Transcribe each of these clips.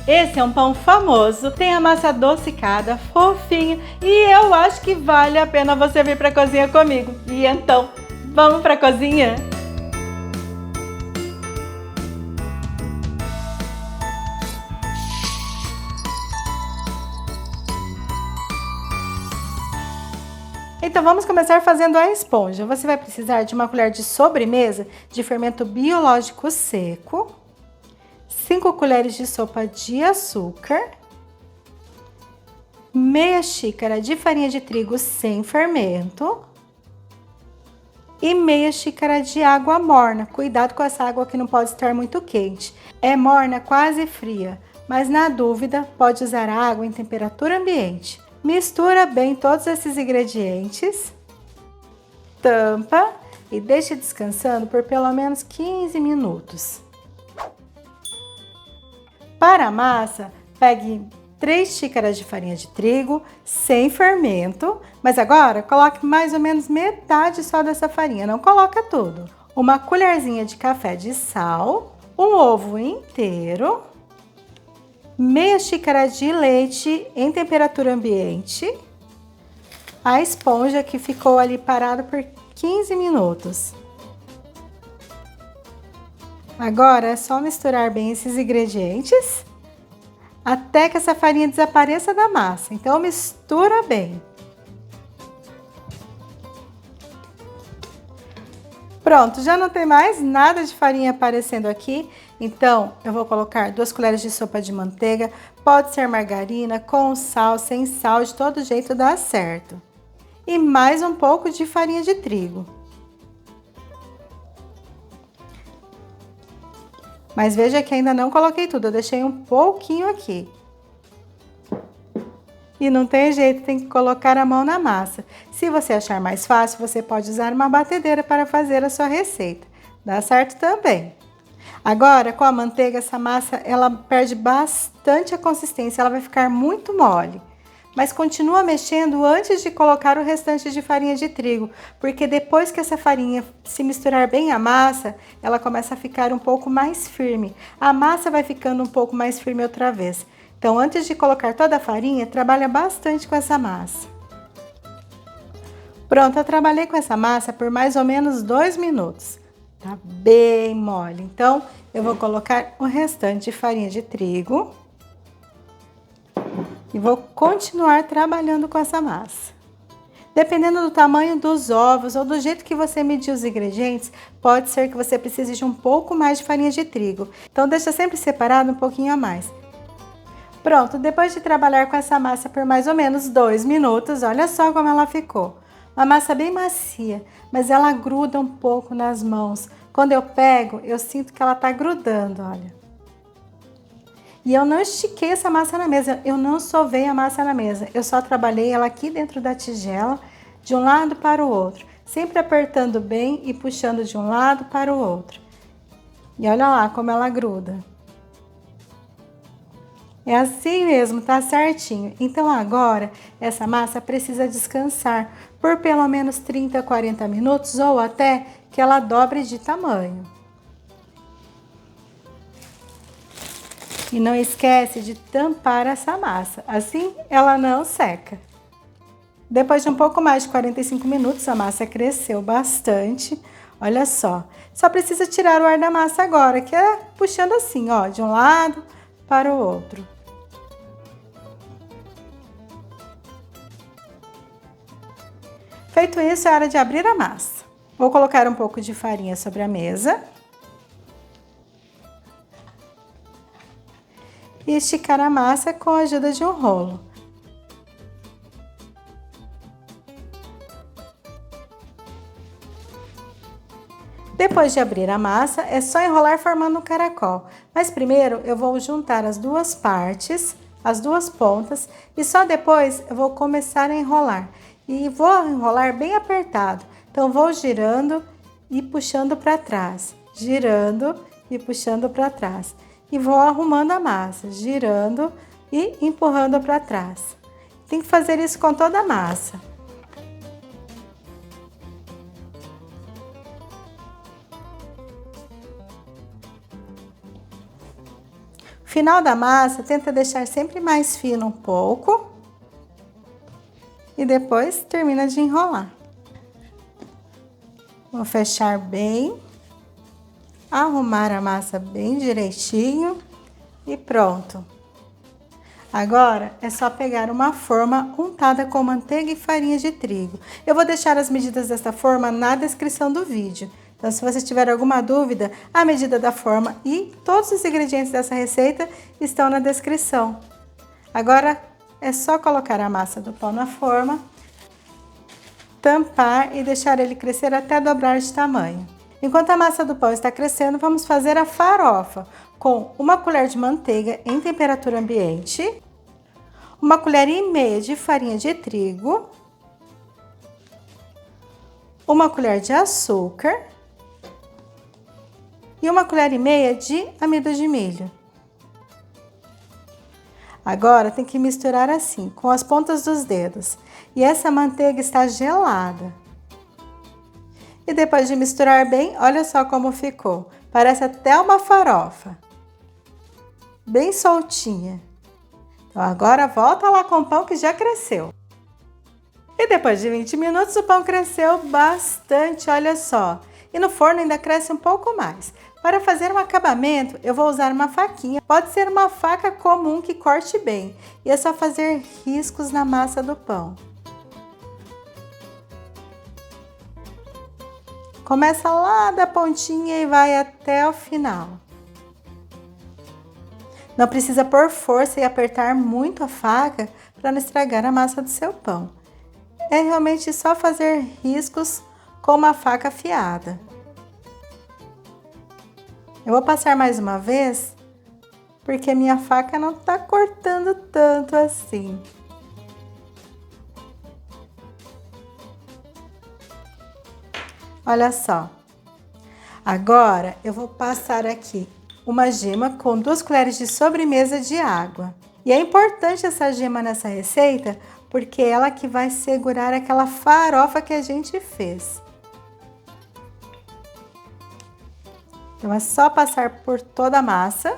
Esse é um pão famoso, tem a massa adocicada, fofinha e eu acho que vale a pena você vir para a cozinha comigo. E então, vamos para a cozinha? Então vamos começar fazendo a esponja. Você vai precisar de uma colher de sobremesa de fermento biológico seco, 5 colheres de sopa de açúcar, meia xícara de farinha de trigo sem fermento e meia xícara de água morna. Cuidado com essa água que não pode estar muito quente. É morna, quase fria, mas na dúvida pode usar água em temperatura ambiente. Mistura bem todos esses ingredientes, tampa e deixe descansando por pelo menos 15 minutos. Para a massa, pegue 3 xícaras de farinha de trigo sem fermento, mas agora coloque mais ou menos metade só dessa farinha, não coloca tudo. Uma colherzinha de café de sal, um ovo inteiro, meia xícara de leite em temperatura ambiente, a esponja que ficou ali parada por 15 minutos. Agora é só misturar bem esses ingredientes até que essa farinha desapareça da massa. Então mistura bem. Pronto, já não tem mais nada de farinha aparecendo aqui, então eu vou colocar 2 colheres de sopa de manteiga, pode ser margarina, com sal, sem sal, de todo jeito dá certo. E mais um pouco de farinha de trigo. Mas veja que ainda não coloquei tudo, eu deixei um pouquinho aqui. E não tem jeito, tem que colocar a mão na massa. Se você achar mais fácil, você pode usar uma batedeira para fazer a sua receita. Dá certo também. Agora, com a manteiga, essa massa, ela perde bastante a consistência, ela vai ficar muito mole. Mas continua mexendo antes de colocar o restante de farinha de trigo, porque depois que essa farinha se misturar bem à massa, ela começa a ficar um pouco mais firme. A massa vai ficando um pouco mais firme outra vez. Então, antes de colocar toda a farinha, trabalha bastante com essa massa. Pronto, eu trabalhei com essa massa por mais ou menos 2 minutos. Tá bem mole. Então, eu vou colocar o restante de farinha de trigo e vou continuar trabalhando com essa massa. Dependendo do tamanho dos ovos ou do jeito que você medir os ingredientes, pode ser que você precise de um pouco mais de farinha de trigo. Então, deixa sempre separado um pouquinho a mais. Pronto, depois de trabalhar com essa massa por mais ou menos 2 minutos, olha só como ela ficou. Uma massa bem macia, mas ela gruda um pouco nas mãos. Quando eu pego, eu sinto que ela tá grudando, olha. E eu não estiquei essa massa na mesa, eu não sovei a massa na mesa. Eu só trabalhei ela aqui dentro da tigela, de um lado para o outro. Sempre apertando bem e puxando de um lado para o outro. E olha lá como ela gruda. É assim mesmo, tá certinho. Então agora, essa massa precisa descansar por pelo menos 30 a 40 minutos ou até que ela dobre de tamanho. E não esquece de tampar essa massa, assim ela não seca. Depois de um pouco mais de 45 minutos, a massa cresceu bastante. Olha só, só precisa tirar o ar da massa agora, que é puxando assim, ó, de um lado para o outro. Feito isso, é hora de abrir a massa. Vou colocar um pouco de farinha sobre a mesa. E esticar a massa com a ajuda de um rolo. Depois de abrir a massa, é só enrolar formando um caracol. Mas primeiro eu vou juntar as duas partes, as duas pontas, e só depois eu vou começar a enrolar. E vou enrolar bem apertado. Então vou girando e puxando para trás, girando e puxando para trás. E vou arrumando a massa, girando e empurrando para trás. Tem que fazer isso com toda a massa. Final da massa, tenta deixar sempre mais fino um pouco. E depois termina de enrolar. Vou fechar bem. Arrumar a massa bem direitinho. E pronto. Agora, é só pegar uma forma untada com manteiga e farinha de trigo. Eu vou deixar as medidas dessa forma na descrição do vídeo. Então, se você tiver alguma dúvida, a medida da forma e todos os ingredientes dessa receita estão na descrição. Agora, é só colocar a massa do pão na forma, tampar e deixar ele crescer até dobrar de tamanho. Enquanto a massa do pão está crescendo, vamos fazer a farofa com uma colher de manteiga em temperatura ambiente, 1,5 colher de farinha de trigo, 1 colher de açúcar e 1,5 colher de amido de milho. Agora tem que misturar assim, com as pontas dos dedos. E essa manteiga está gelada. E depois de misturar bem, olha só como ficou. Parece até uma farofa. Bem soltinha. Então agora volta lá com o pão que já cresceu. E depois de 20 minutos o pão cresceu bastante, olha só. E no forno ainda cresce um pouco mais. Para fazer um acabamento, eu vou usar uma faquinha. Pode ser uma faca comum que corte bem. E é só fazer riscos na massa do pão. Começa lá da pontinha e vai até o final. Não precisa pôr força e apertar muito a faca para não estragar a massa do seu pão. É realmente só fazer riscos com uma faca afiada. Eu vou passar mais uma vez, porque a minha faca não tá cortando tanto assim. Olha só. Agora eu vou passar aqui uma gema com 2 colheres de sobremesa de água. E é importante essa gema nessa receita, porque é ela que vai segurar aquela farofa que a gente fez. Então é só passar por toda a massa.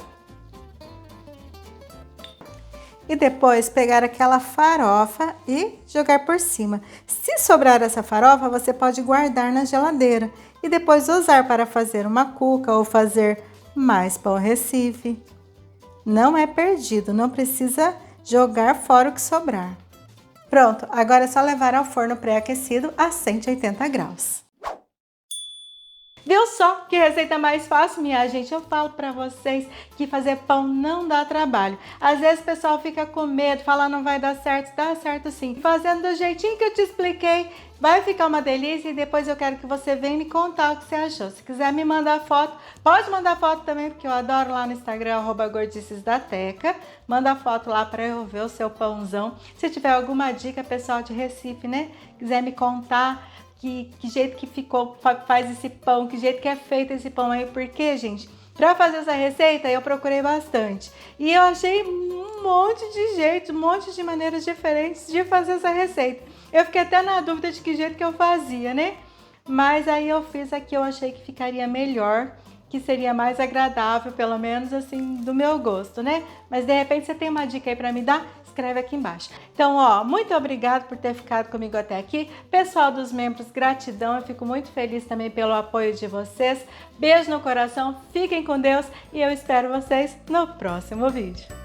E depois pegar aquela farofa e jogar por cima. Se sobrar essa farofa, você pode guardar na geladeira e depois usar para fazer uma cuca ou fazer mais pão Recife. Não é perdido, não precisa jogar fora o que sobrar. Pronto, agora é só levar ao forno pré-aquecido a 180 graus. Viu só que receita mais fácil, minha gente? Eu falo pra vocês que fazer pão não dá trabalho. Às vezes o pessoal fica com medo, fala não vai dar certo. Dá certo sim. Fazendo do jeitinho que eu te expliquei, vai ficar uma delícia e depois eu quero que você venha me contar o que você achou. Se quiser me mandar foto, pode mandar foto também, porque eu adoro lá no Instagram, @gordicesdateca. Manda foto lá pra eu ver o seu pãozão. Se tiver alguma dica, pessoal de Recife, né? Quiser me contar que jeito que ficou, faz esse pão, que jeito que é feito esse pão aí, porque, gente, pra fazer essa receita eu procurei bastante e eu achei um monte de jeitos, um monte de maneiras diferentes de fazer essa receita. Eu fiquei até na dúvida de que jeito que eu fazia, né? Mas aí eu fiz aqui, eu achei que ficaria melhor, que seria mais agradável, pelo menos assim, do meu gosto, né? Mas de repente você tem uma dica aí pra me dar? Escreve aqui embaixo. Então, ó, muito obrigada por ter ficado comigo até aqui. Pessoal dos membros, gratidão. Eu fico muito feliz também pelo apoio de vocês. Beijo no coração, fiquem com Deus e eu espero vocês no próximo vídeo.